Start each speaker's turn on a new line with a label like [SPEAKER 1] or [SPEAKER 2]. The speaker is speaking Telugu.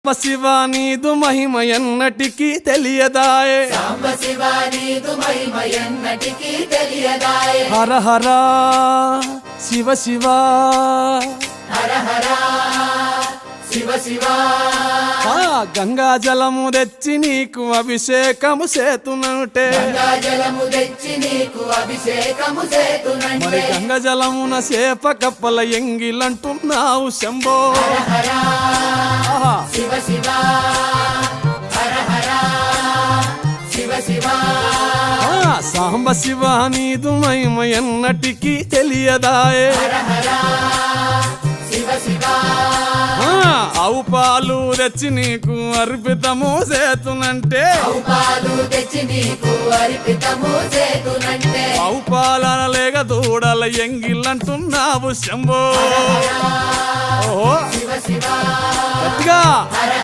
[SPEAKER 1] శివ నీదు మహిమ ఎన్నటికీ తెలియదాయే, హర హర శివ శివ, గంగా జలము తెచ్చి నీకు అభిషేకము చేతునంటే, మరి గంగా జలమున చేప కప్పల ఎంగిలంటున్నావు శంభో. సాంబ శివ నీదు మహిమ ఎన్నటికీ తెలియదాయే, ఆవు పాలు తెచ్చి నీకు అర్పితము చేతునంటే, ఆవు పాలన లేక దూడల ఎంగిలంటున్నావు శంభో. ఓహో గట్టిగా